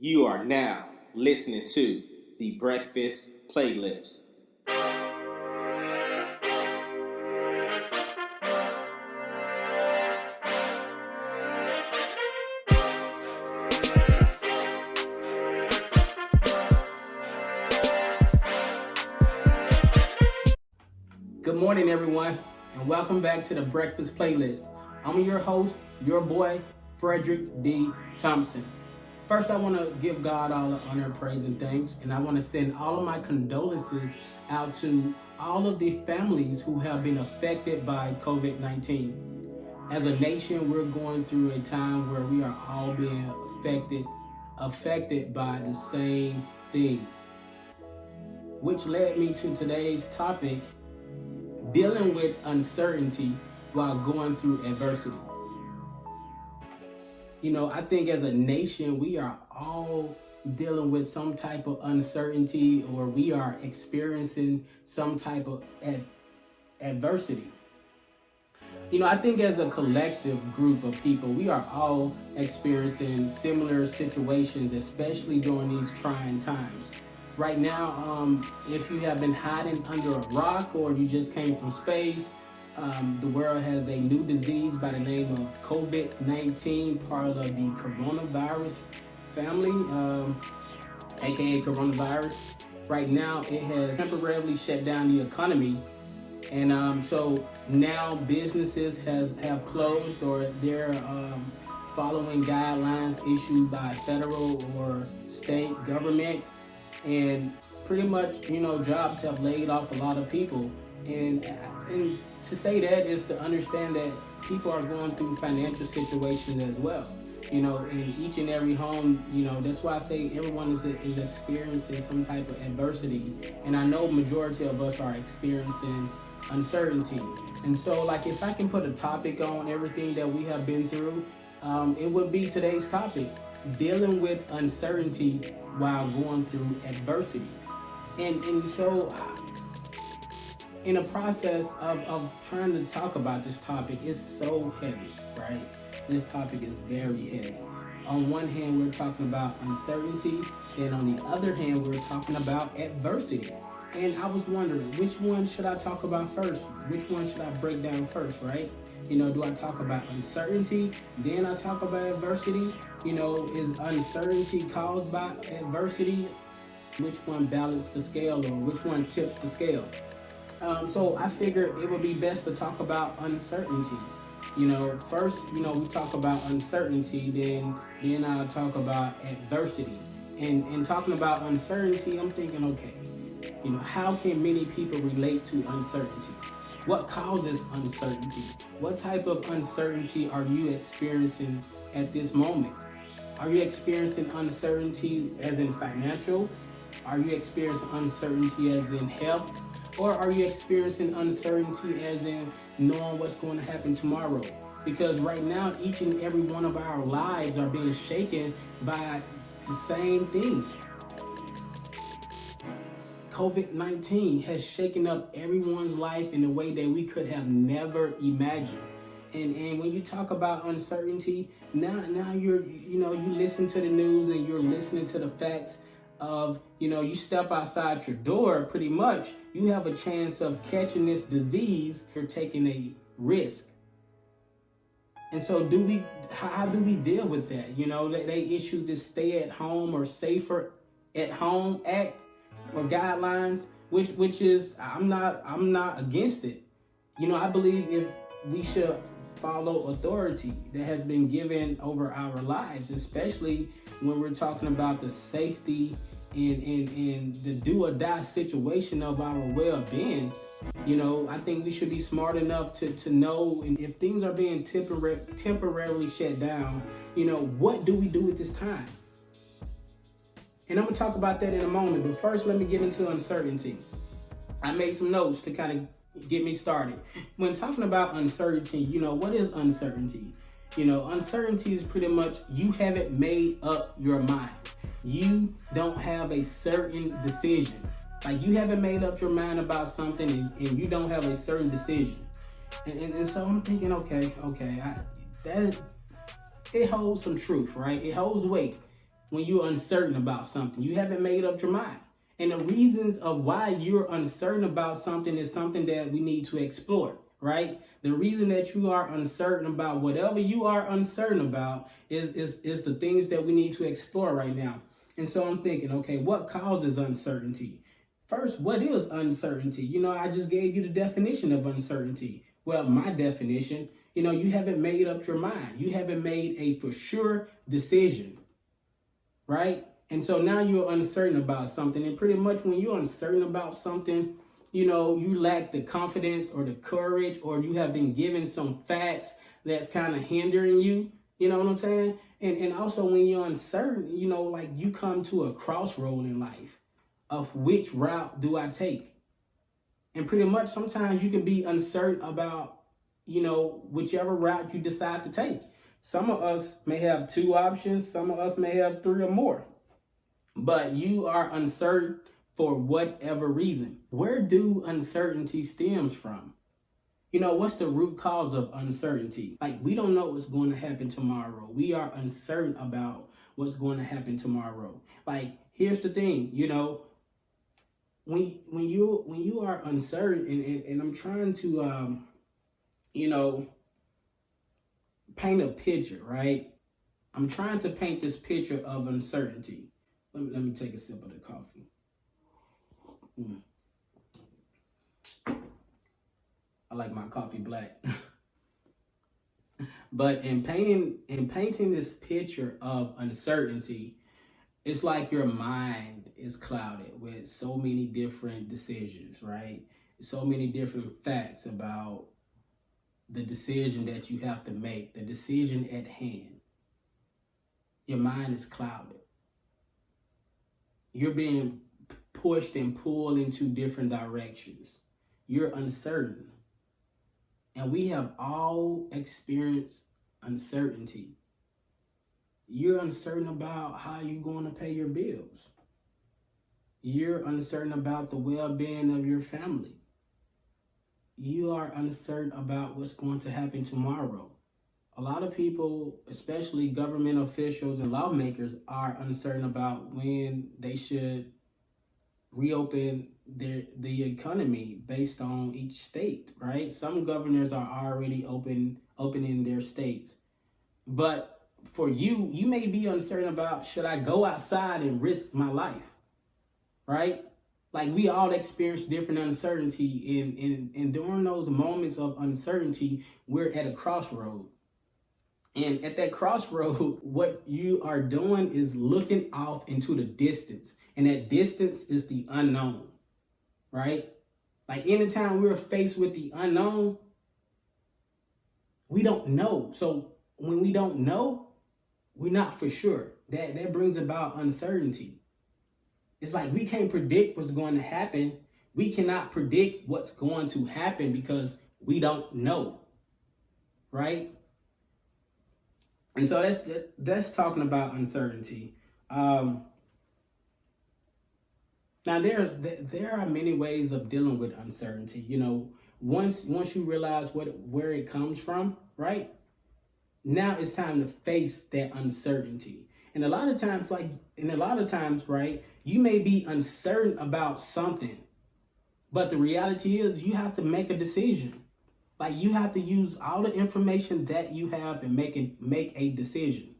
You are now listening to the Breakfast Playlist. Good morning, everyone, and welcome back to the Breakfast Playlist. I'm your host, your boy, Fredrick D. Thompson. First, I want to give God all the honor, praise, and thanks, and I want to send all of my condolences out to all of the families who have been affected by COVID-19. As a nation, we're going through a time where we are all being affected by the same thing, which led me to today's topic, dealing with uncertainty while going through adversity. I think as a nation, we are all dealing with some type of uncertainty, or we are experiencing some type of adversity. I think as a collective group of people, we are all experiencing similar situations, especially during these trying times. Right now, if you have been hiding under a rock or you just came from space, the world has a new disease by the name of COVID-19, part of the coronavirus family, aka coronavirus. Right now, it has temporarily shut down the economy. And so now businesses have closed, or they're following guidelines issued by federal or state government. And pretty much, jobs have laid off a lot of people. And to say that is to understand that people are going through financial situations as well. In each and every home, that's why I say everyone is experiencing some type of adversity. And I know majority of us are experiencing uncertainty. And so, if I can put a topic on everything that we have been through, it would be today's topic, dealing with uncertainty while going through adversity. And so in a process of trying to talk about this topic, it's so heavy, right? This topic is very heavy. On one hand, we're talking about uncertainty, and on the other hand, we're talking about adversity. And I was wondering, which one should I talk about first? Which one should I break down first, right? Do I talk about uncertainty, then I talk about adversity? Is uncertainty caused by adversity? Which one balances the scale, or which one tips the scale? So I figured it would be best to talk about uncertainty. First, we talk about uncertainty, then I'll talk about adversity. And talking about uncertainty, I'm thinking, okay, how can many people relate to uncertainty? What causes uncertainty? What type of uncertainty are you experiencing at this moment? Are you experiencing uncertainty as in financial? Are you experiencing uncertainty as in health? Or are you experiencing uncertainty as in knowing what's going to happen tomorrow? Because right now, each and every one of our lives are being shaken by the same thing. COVID-19 has shaken up everyone's life in a way that we could have never imagined. And when you talk about uncertainty, now you listen to the news and you're listening to the facts of, you step outside your door, pretty much, you have a chance of catching this disease. You're taking a risk. And so how do we deal with that? They issued this stay at home or safer at home act or guidelines, which is, I'm not against it. I believe if we should follow authority that has been given over our lives, especially when we're talking about the safety and the do or die situation of our well-being. I think we should be smart enough to know, and if things are being temporarily shut down, what do we do at this time? And I'm going to talk about that in a moment, but first let me get into uncertainty. I made some notes to kind of get me started. When talking about uncertainty, what is uncertainty? Uncertainty is pretty much you haven't made up your mind. You don't have a certain decision. You haven't made up your mind about something and you don't have a certain decision. And so I'm thinking, okay, that it holds some truth, right? It holds weight. when you're uncertain about something. You haven't made up your mind. And the reasons of why you're uncertain about something is something that we need to explore, right? The reason that you are uncertain about whatever you are uncertain about is the things that we need to explore right now. And so I'm thinking, okay, what causes uncertainty? First, what is uncertainty? I just gave you the definition of uncertainty. Well, my definition, you haven't made up your mind. You haven't made a for sure decision, right? And so now you're uncertain about something. And pretty much when you're uncertain about something, you lack the confidence or the courage, or you have been given some facts that's kind of hindering you. You know what I'm saying? And also when you're uncertain, like you come to a crossroad in life of which route do I take? And pretty much sometimes you can be uncertain about, whichever route you decide to take. Some of us may have 2 options. Some of us may have 3 or more. But you are uncertain for whatever reason. Where do uncertainty stems from? What's the root cause of uncertainty? Like, we don't know what's going to happen tomorrow. We are uncertain about what's going to happen tomorrow. Like, here's the thing, when you are uncertain, and I'm trying to paint a picture, right? I'm trying to paint this picture of uncertainty. Let me take a sip of the coffee. I like my coffee black. But in painting this picture of uncertainty, it's like your mind is clouded with so many different decisions, right? So many different facts about the decision that you have to make, the decision at hand. Your mind is clouded. You're being pushed and pulled into different directions. You're uncertain. And we have all experienced uncertainty. You're uncertain about how you're going to pay your bills. You're uncertain about the well-being of your family. You are uncertain about what's going to happen tomorrow. A lot of people, especially government officials and lawmakers, are uncertain about when they should reopen the economy based on each state, right? Some governors are already opening their states. But for you may be uncertain about, should I go outside and risk my life, right? Like, we all experience different uncertainty, and during those moments of uncertainty, we're at a crossroad. And at that crossroad, what you are doing is looking off into the distance. And that distance is the unknown, right? Like, anytime we're faced with the unknown, we don't know. So when we don't know, we're not for sure. That brings about uncertainty. It's like we can't predict what's going to happen. We cannot predict what's going to happen because we don't know, right? And so that's talking about uncertainty. Now there are many ways of dealing with uncertainty. Once you realize where it comes from, right? Now it's time to face that uncertainty. And a lot of times, right, you may be uncertain about something, but the reality is you have to make a decision. Like, you have to use all the information that you have and make a decision.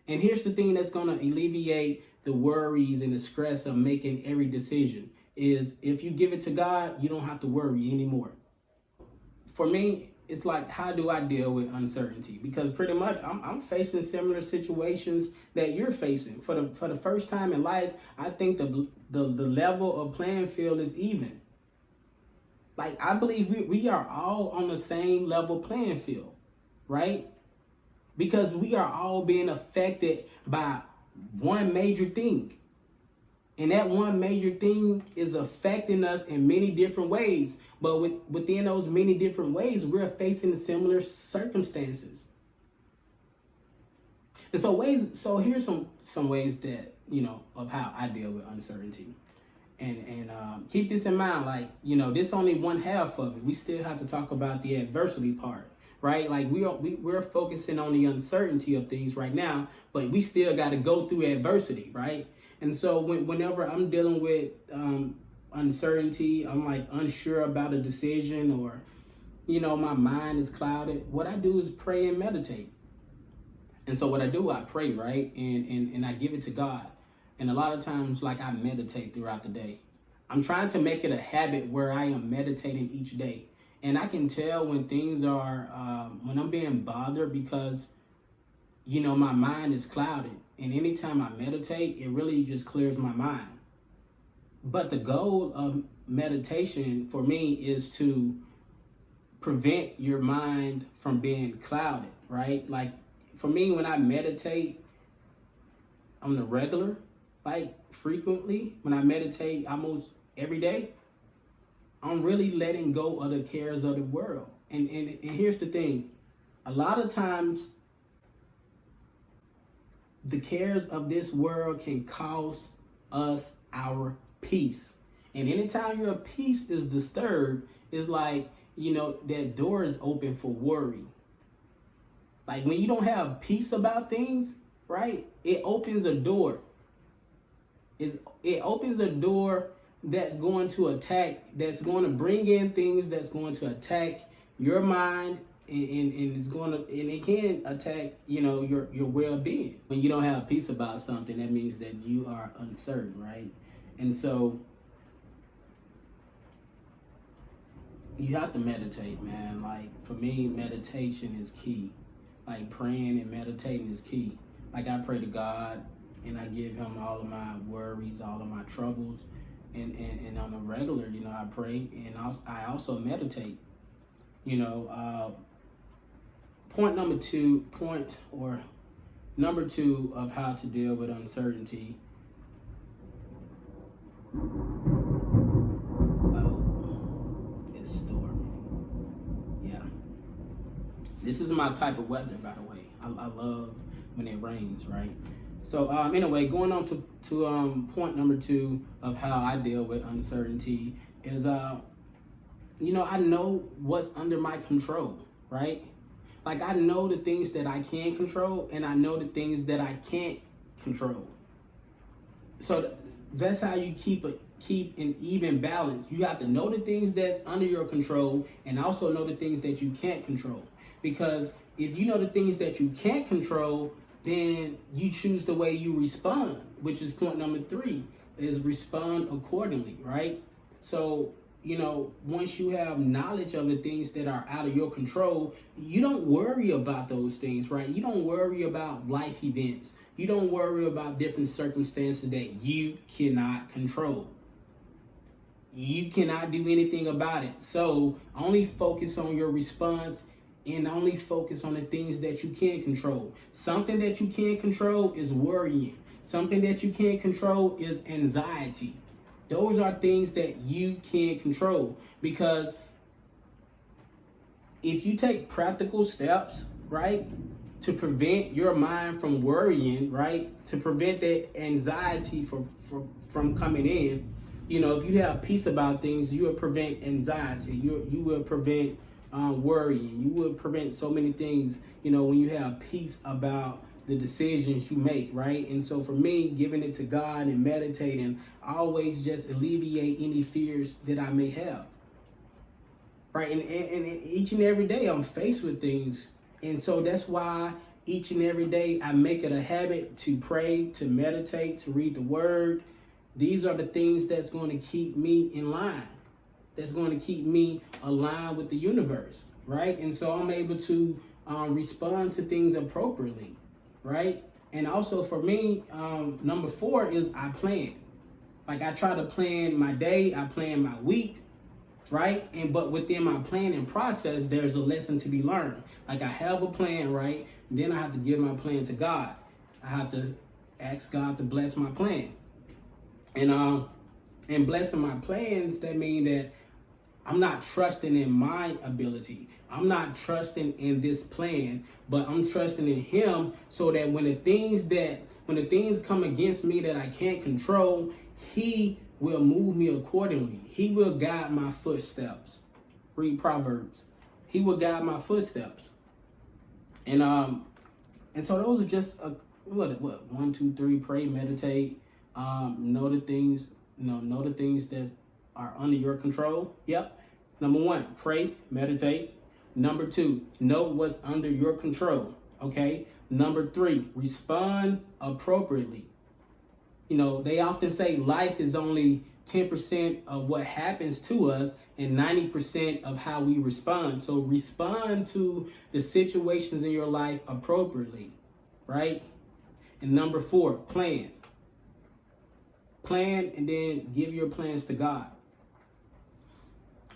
And here's the thing that's going to alleviate the worries and the stress of making every decision is if you give it to God, you don't have to worry anymore. For me, it's like, how do I deal with uncertainty? Because pretty much I'm facing similar situations that you're facing. For the first time in life, I think the level of playing field is even. Like, I believe we are all on the same level playing field, right? Because we are all being affected by one major thing. And that one major thing is affecting us in many different ways. But within those many different ways, we're facing similar circumstances. And so here's some ways that, of how I deal with uncertainty. And keep this in mind, like, this is only one half of it. We still have to talk about the adversity part, right? Like we're focusing on the uncertainty of things right now, but we still got to go through adversity, right? And so whenever I'm dealing with uncertainty, I'm like unsure about a decision, or my mind is clouded, what I do is pray and meditate. And so what I do, I pray, right? And I give it to God. And a lot of times, like, I meditate throughout the day. I'm trying to make it a habit where I am meditating each day. And I can tell when things are, when I'm being bothered because, my mind is clouded. And anytime I meditate, it really just clears my mind. But the goal of meditation for me is to prevent your mind from being clouded, right? Like, for me, when I meditate on the regular, like frequently, when I meditate almost every day, I'm really letting go of the cares of the world. And here's the thing. A lot of times, the cares of this world can cost us our peace. And anytime your peace is disturbed, it's like, that door is open for worry. Like when you don't have peace about things, right? It opens a door. It opens a door that's going to bring in things that's going to attack your mind, and it can attack, your well-being. When you don't have peace about something, that means that you are uncertain, right? And so you have to meditate, man. Like for me, meditation is key. Like praying and meditating is key. Like I pray to God and I give him all of my worries, all of my troubles. And on a regular, I pray and I also meditate. Number two of how to deal with uncertainty. It's storming. Yeah. This is my type of weather, by the way. I love when it rains, right? So anyway, going on to point number two of how I deal with uncertainty is, I know what's under my control, right? Like I know the things that I can control and I know the things that I can't control. So that's how you keep an even balance. You have to know the things that's under your control and also know the things that you can't control. Because if you know the things that you can't control, then you choose the way you respond, which is point number three, is respond accordingly, right? So, once you have knowledge of the things that are out of your control, you don't worry about those things, right? You don't worry about life events. You don't worry about different circumstances that you cannot control. You cannot do anything about it. So only focus on your response and only focus on the things that you can control. Something that you can't control is worrying. Something that you can't control is anxiety. Those are things that you can't control, because if you take practical steps, right, to prevent your mind from worrying, right, to prevent that anxiety from coming in, if you have peace about things, you will prevent anxiety. You will prevent worrying. You will prevent so many things, when you have peace about the decisions you make, right? And so for me, giving it to God and meditating always just alleviate any fears that I may have, right? And each and every day I'm faced with things. And so that's why each and every day I make it a habit to pray, to meditate, to read the word. These are the things that's going to keep me in line. That's going to keep me aligned with the universe, right? And so I'm able to respond to things appropriately, right? And also for me, number four is I plan. Like I try to plan my day, I plan my week, right? But within my planning process, there's a lesson to be learned. Like I have a plan, right? And then I have to give my plan to God. I have to ask God to bless my plan. And blessing my plans, that mean that I'm not trusting in my ability. I'm not trusting in this plan, but I'm trusting in him, so that when the things come against me that I can't control, he will move me accordingly. He will guide my footsteps. Read Proverbs. He will guide my footsteps. And so those are just what 1, 2, 3. Pray, meditate, know the things, know the things that are under your control. Yep. Number 1, pray, meditate. Number 2, know what's under your control. Okay. Number 3, respond appropriately. They often say life is only 10% of what happens to us and 90% of how we respond. So respond to the situations in your life appropriately, right? And number 4, plan. Plan and then give your plans to God.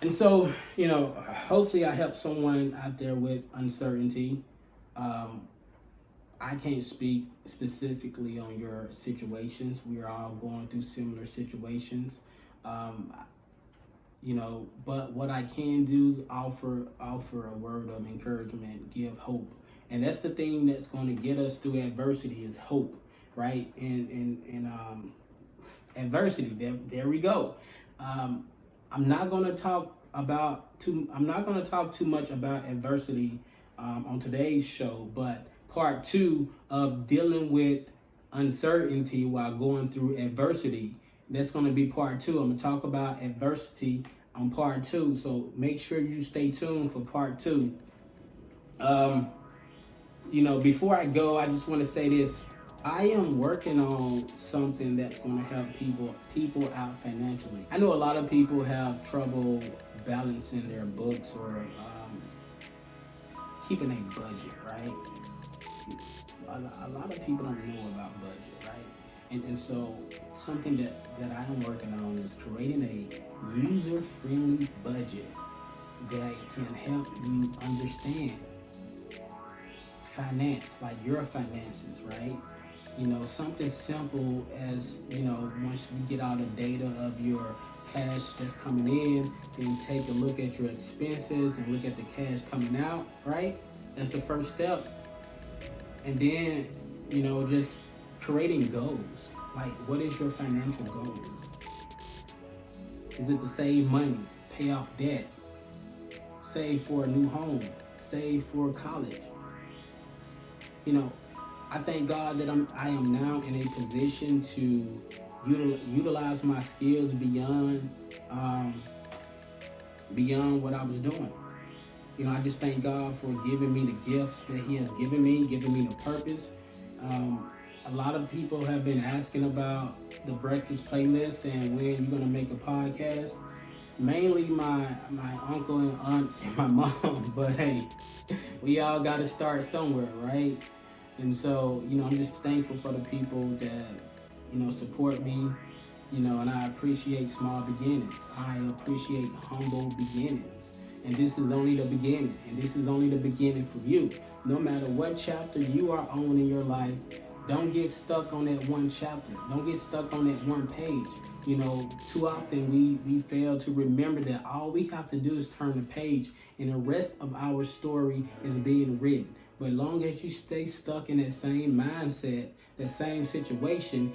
And so, hopefully I help someone out there with uncertainty. I can't speak specifically on your situations. We are all going through similar situations. But what I can do is offer a word of encouragement, give hope. And that's the thing that's going to get us through adversity is hope, right? And adversity, there we go. I'm not going to talk too much about adversity on today's show, but part 2 of dealing with uncertainty while going through adversity. That's going to be part 2. I'm going to talk about adversity on part 2. So make sure you stay tuned for part 2. Before I go, I just want to say this. I am working on something that's going to help people out financially. I know a lot of people have trouble balancing their books or keeping a budget, right? A lot of people don't know about budget, right? And so something that I am working on is creating a user-friendly budget that can help you understand finance, like your finances, right? Something simple as, once you get all the data of your cash that's coming in, then take a look at your expenses and look at the cash coming out, right? That's the first step. And then, just creating goals. Like, what is your financial goal? Is it to save money, pay off debt, save for a new home, save for college? I thank God that I am now in a position to utilize my skills beyond what I was doing. I just thank God for giving me the gifts that He has given me the purpose. A lot of people have been asking about the breakfast playlist and when you're gonna make a podcast. Mainly my uncle and aunt and my mom, but hey, we all got to start somewhere, right? And so, I'm just thankful for the people that, support me, and I appreciate small beginnings. I appreciate humble beginnings. And this is only the beginning. And this is only the beginning for you. No matter what chapter you are on in your life, don't get stuck on that one chapter. Don't get stuck on that one page. Too often we fail to remember that all we have to do is turn the page and the rest of our story is being written. But long as you stay stuck in that same mindset, that same situation,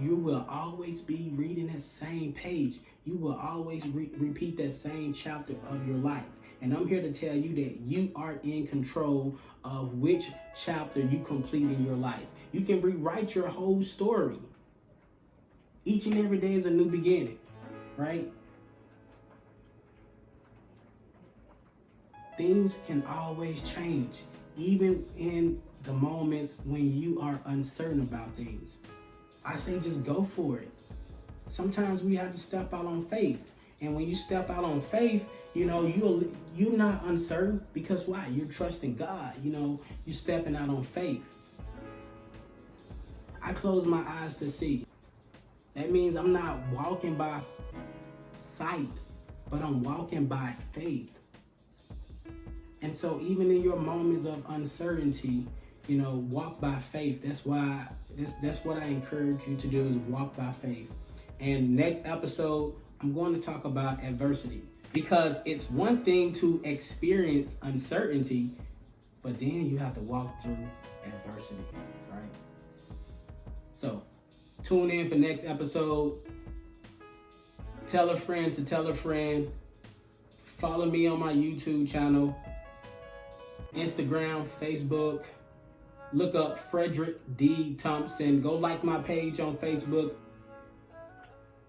you will always be reading that same page. You will always repeat that same chapter of your life. And I'm here to tell you that you are in control of which chapter you complete in your life. You can rewrite your whole story. Each and every day is a new beginning, right? Things can always change, even in the moments when you are uncertain about things. I say just go for it. Sometimes we have to step out on faith. And when you step out on faith, you're not uncertain because why? You're trusting God. You're stepping out on faith. I close my eyes to see. That means I'm not walking by sight, but I'm walking by faith. And so even in your moments of uncertainty, walk by faith. That's why that's what I encourage you to do is walk by faith. And next episode, I'm going to talk about adversity, because it's one thing to experience uncertainty, but then you have to walk through adversity, right? So tune in for next episode. Tell a friend to tell a friend. Follow me on my YouTube channel. Instagram, Facebook. Look up Fredrick D. Thompson. Go like my page on Facebook.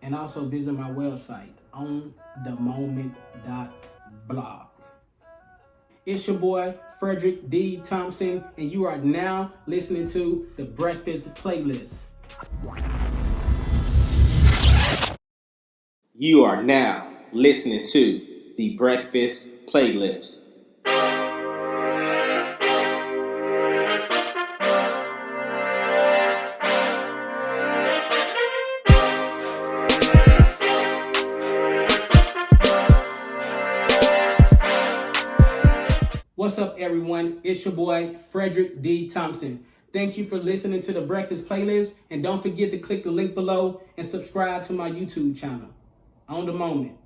And also visit my website, onthemoment.blog. It's your boy, Fredrick D. Thompson, and you are now listening to the Breakfast Playlist. You are now listening to the Breakfast Playlist. What's up, everyone? It's your boy, Fredrick D. Thompson. Thank you for listening to the Breakfast Playlist, and don't forget to click the link below and subscribe to my YouTube channel. On the Moment.